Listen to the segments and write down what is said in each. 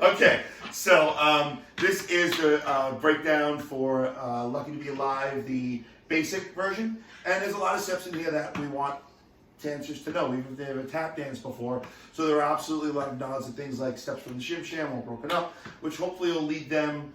Okay, so this is the breakdown for Lucky to Be Alive, the basic version. And there's a lot of steps in here that we want dancers to know, even if they haven't tap danced before. So there are absolutely a lot of nods and things like steps from the Shim Sham all broken up, which hopefully will lead them,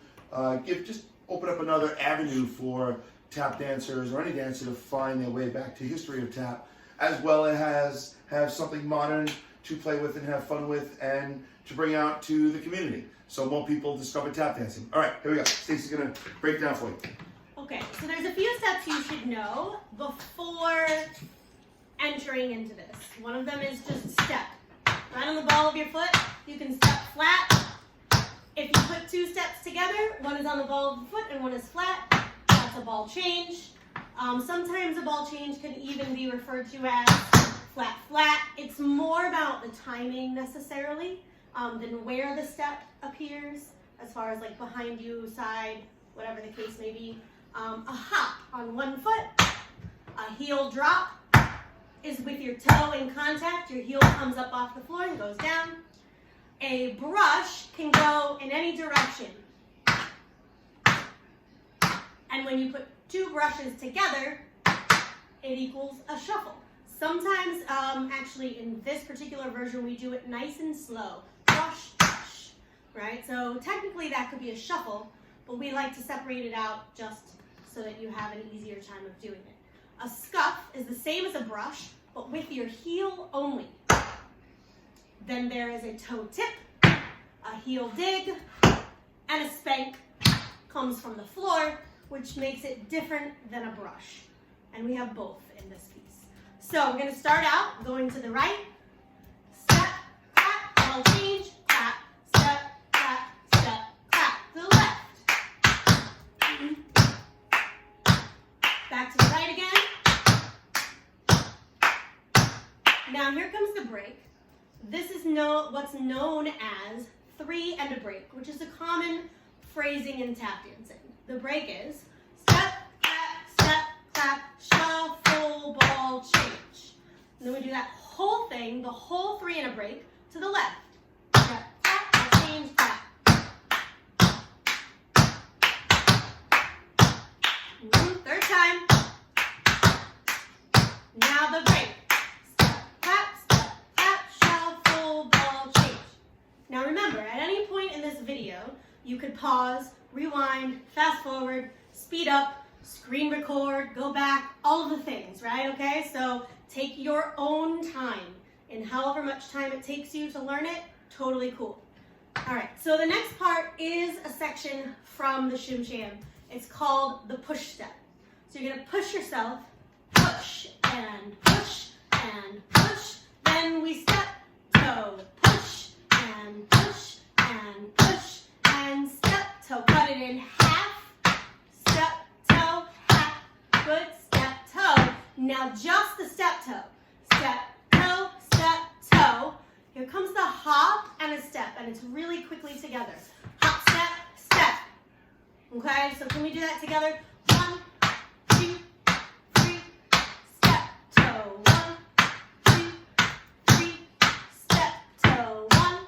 just open up another avenue for tap dancers or any dancer to find their way back to history of tap, as well as have something modern to play with and have fun with and to bring out to the community so more people discover tap dancing. All right, here we go. Stacey's gonna break down for you. Okay, so there's a few steps you should know before entering into this. One of them is just step. Right on the ball of your foot, you can step flat. If you put two steps together, one is on the ball of the foot and one is flat, that's a ball change. Sometimes a ball change can even be referred to as flat, flat. It's more about the timing necessarily than where the step appears, as far as like behind you, side, whatever the case may be. A hop on one foot, a heel drop is with your toe in contact, your heel comes up off the floor and goes down. A brush can go in any direction. And when you put two brushes together, it equals a shuffle. Sometimes, actually in this particular version, we do it nice and slow. Brush, brush, right? So technically that could be a shuffle, but we like to separate it out just so that you have an easier time of doing it. A scuff is the same as a brush, but with your heel only. Then there is a toe tip, a heel dig, and a spank comes from the floor, which makes it different than a brush. And we have both in this piece. So we're gonna start out going to the right, step, clap, ball change, clap, step, clap, step, clap. To the left. Back to the right again. Now here comes the break. This is what's known as 3 and a break, which is a common phrasing in tap dancing. The break is step, clap, shuffle, ball, change. And then we do that whole thing, the whole 3 and a break, to the left. Step, clap, ball, change, clap. Third time. Now the break. Step, clap, shuffle, ball, change. Now remember, at any point in this video, you could pause, rewind, fast forward, speed up, screen record, go back, all of the things, right? Okay, so take your own time, and however much time it takes you to learn it, totally cool. All right, so the next part is a section from the Shim Sham. It's called the push step. So you're gonna push yourself, push and push and push, then we step, toe, push and push and push and step, toe, cut it in half, step, toe, half, good, step, toe. Now just the step, toe, step, toe. Here comes the hop and a step, and it's really quickly together. Hop, step, step. Okay, so can we do that together? 1, 2, 3, step, toe. 1, 2, 3, step, toe. 1,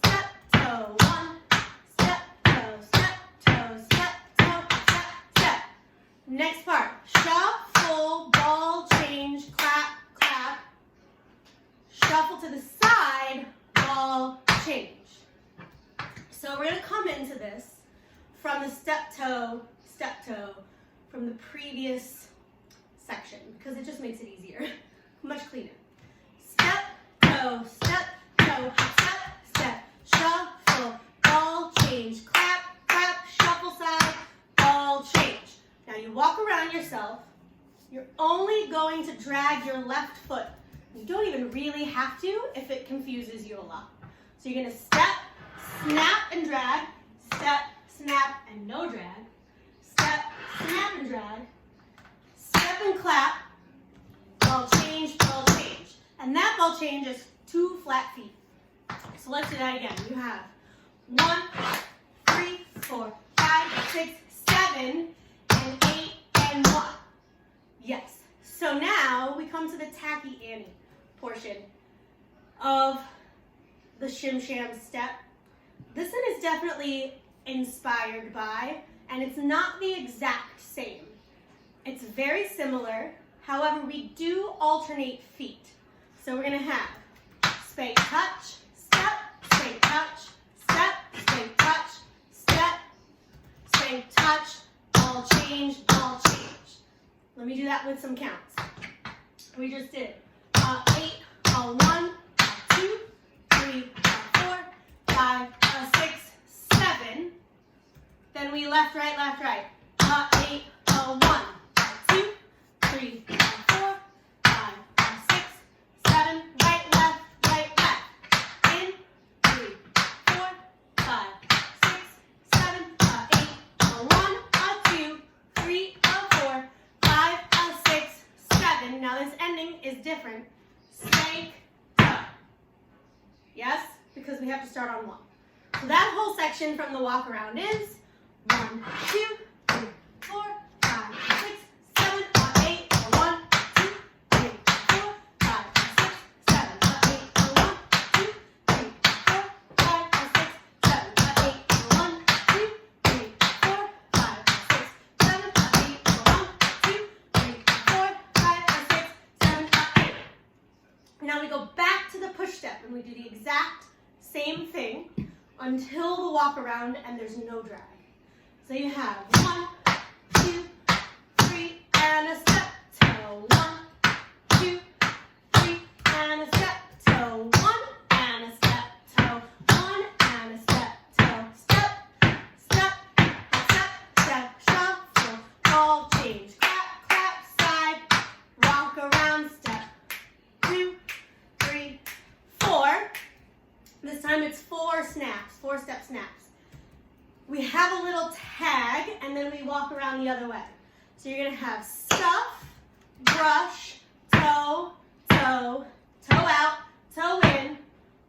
step, toe. 1, step, toe, step, toe, step, toe, step, step. Next part, shuffle, ball, change, clap, clap. Shuffle to the side, ball, change. So we're gonna come into this from the step toe, from the previous section, because it just makes it easier, much cleaner. Step, toe, step, shuffle, ball, change, clap, clap, shuffle side, ball, change. Now you walk around yourself, you're only going to drag your left foot. You don't even really have to if it confuses you a lot. So you're gonna step, snap and drag, step, snap and no drag, step, snap and drag, step and clap, ball change, and that ball change is 2 flat feet. So let's do that again. You have 1, 3, 4, 5, 6, 7, and 8, and 1. Yes. So now we come to the Tacky Annie portion of the Shim Sham step. This one is definitely inspired by, and it's not the exact same. It's very similar, however, we do alternate feet. So we're gonna have spank, touch, step, spank, touch, step, spank, touch, step, spank, touch, ball change, ball change. Let me do that with some counts. We just did 8, 1, 2, 3, 4, 5, 6, 7. Then we left, right, 8, 1, 2, 3, 4, 5, 6, 7, right, left, in, 3, 4, 5, 6, 7, 8, 1, 2, 3, 4, 5, 6, 7. Now this ending is different. Spank, tuck. Yes? Because we have to start on 1. So that whole section from the walk around is 1, 2, 3, 4, 5, 6, 7, 8, 1, 2, 3, 4, 5, 6, 7, 8, 1, 2, 3, 4, 5, 6, 7, 8, 1, 2, 3, 4, 5, 6, 7, 8, 1, 2, 3, 4, 5, 6, 7, 8. Now we go back to the push step and we do the exact same thing until the walk around and there's no drag. So you have 1, 2, 3, and a step, toe, 1, 2, 3, and a step, toe, 1, and a step, toe, 1, and a step, toe, step, step, step, step, shuffle, ball change, clap, clap, side, walk around, step, 2, 3, 4. This time it's 4 snaps, 4-step snaps. We have a little tag, and then we walk around the other way. So you're gonna have scuff, brush, toe, toe, toe out, toe in,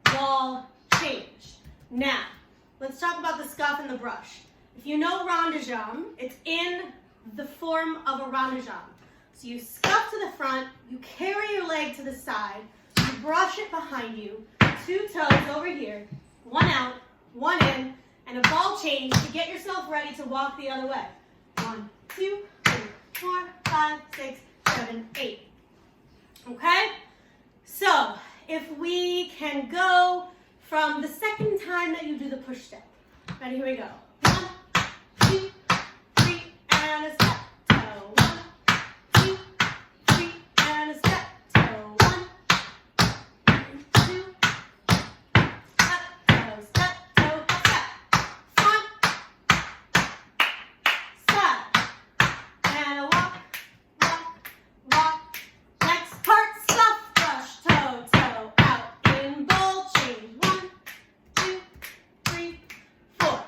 ball, change. Now, let's talk about the scuff and the brush. If you know rondejambe, it's in the form of a rondejambe. So you scuff to the front, you carry your leg to the side, you brush it behind you, 2 toes over here, 1 out, 1 in, and a ball change to get yourself ready to walk the other way. 1, 2, 3, 4, 5, 6, 7, 8. Okay? So, if we can go from the second time that you do the push step. Ready? Here we go. 1, 2, 3, and a step, toe. 1, 2, 3, and a step, toe. 1, 2, step, toe, step, toe, step. Front, step, and a walk, walk, walk. Next part, scuff, brush, toe, toe, out, in, ball change. 1, 2, 3, 4.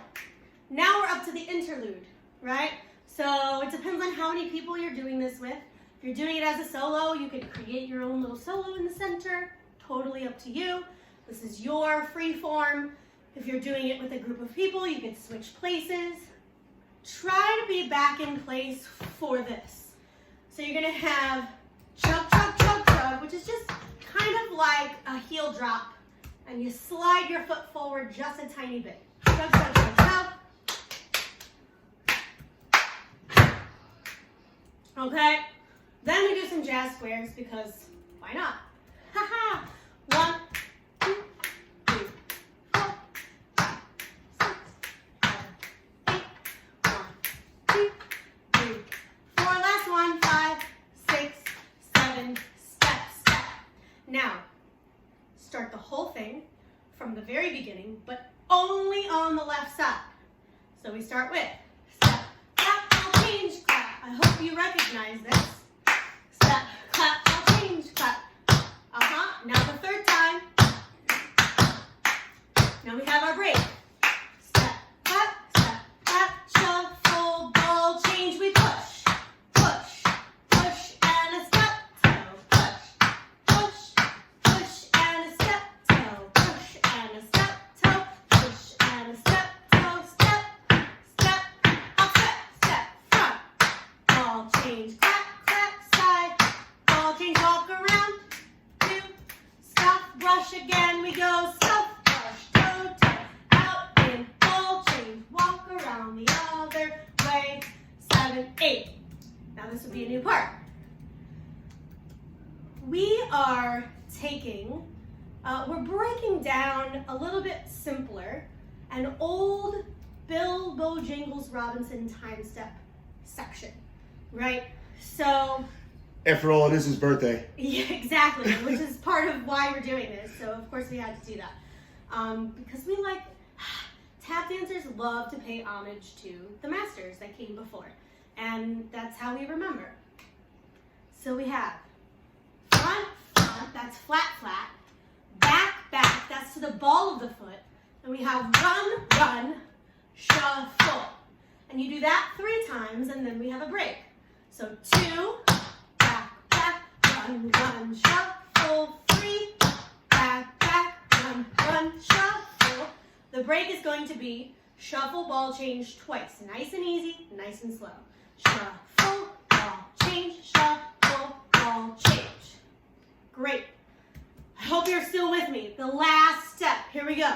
Now we're up to the interlude, right? So it depends on how many people you're doing this with. If you're doing it as a solo, you can create your own little solo in the center. Totally up to you. This is your free form. If you're doing it with a group of people, you can switch places. Try to be back in place for this. So you're gonna have chug, chug, chug, chug, which is just kind of like a heel drop. And you slide your foot forward just a tiny bit. Chug, chug, chug, chug. Okay? Then we do some jazz squares because why not? Haha! 1, 2, 3, 4, 5, 6, 7, 8. 1, 2, 3, 4. Last one. 5, 6, 7. Step, step. Now, start the whole thing from the very beginning, but only on the left side. So we start with step, clap, I'll change, clap. I hope you recognize this. Step, clap, I'll change, clap. Now the third time. Now we have our break. Step, clap, shuffle, ball change. We push, push, push, and a step, toe, push, push, push, and a step, toe, push, and a step, toe, push, and a step, toe, step, step, up, step, front, ball change, clap, clap, side, ball change, walk around, 2, stop, brush again, we go, scuff, brush, toe, toe, out, down the other way, 7, 8. Now this would be a new part. We are taking, we're breaking down a little bit simpler an old Bill Bojangles Robinson time step section, right? So, After all, it is his birthday. yeah, exactly, which is part of why we're doing this. So of course we had to do that. Because we like, tap dancers love to pay homage to the masters that came before. And that's how we remember. So we have front, front, that's flat, flat. Back, back, that's to the ball of the foot. And we have run, run, shuffle. And you do that 3 times and then we have a break. So 2, back, back, run, run, shuffle, 3, back, back, run, run, shuffle. The break is going to be shuffle, ball change twice. Nice and easy, nice and slow. Shuffle, ball change, shuffle, ball change. Great. I hope you're still with me. The last step, here we go.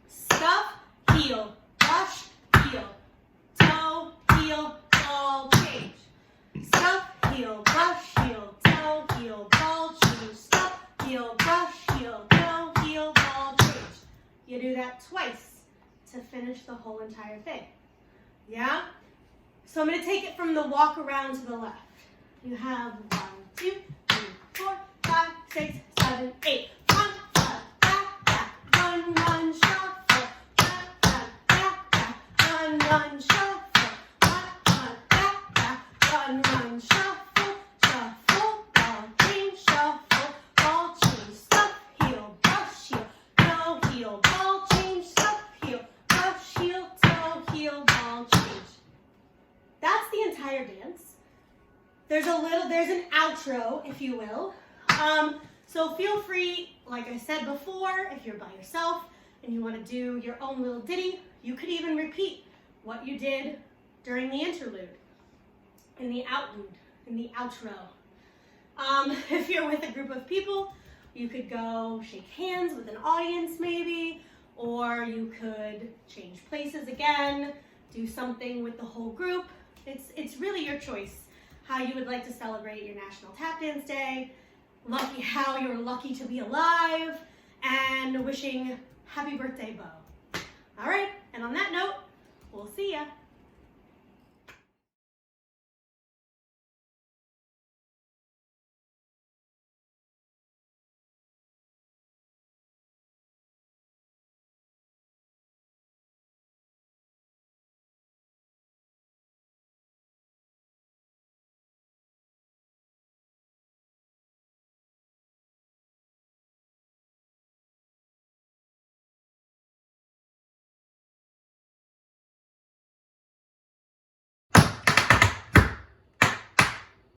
Stuff, heel, brush, heel, toe, heel, ball change. Stuff, heel, brush, heel, toe, heel, ball change. Stuff, heel, brush, heel, toe, heel, ball change. You do that twice to finish the whole entire thing. Yeah? So I'm going to take it from the walk around to the left. You have 1, 2, 3, 4, 5, 6, 7, 8. Front, front, back, back, run, run, shuffle. Front, front, back, back, run, run, shuffle. Front, front, back, back, run, run, shuffle. Shuffle, ball change, shuffle, ball change. Stuff, heel, brush, heel, toe, heel, ball change. Stuff, heel, brush, heel, toe, heel, ball change. That's the entire dance. There's an outro, if you will. So feel free, like I said before, if you're by yourself and you want to do your own little ditty, you could even repeat what you did during the interlude, in the outro. If you're with a group of people, you could go shake hands with an audience maybe, or you could change places again, do something with the whole group. It's really your choice how you would like to celebrate your National Tap Dance Day, how you're lucky to be alive, and wishing happy birthday, Bo. All right, and on that note, we'll see ya.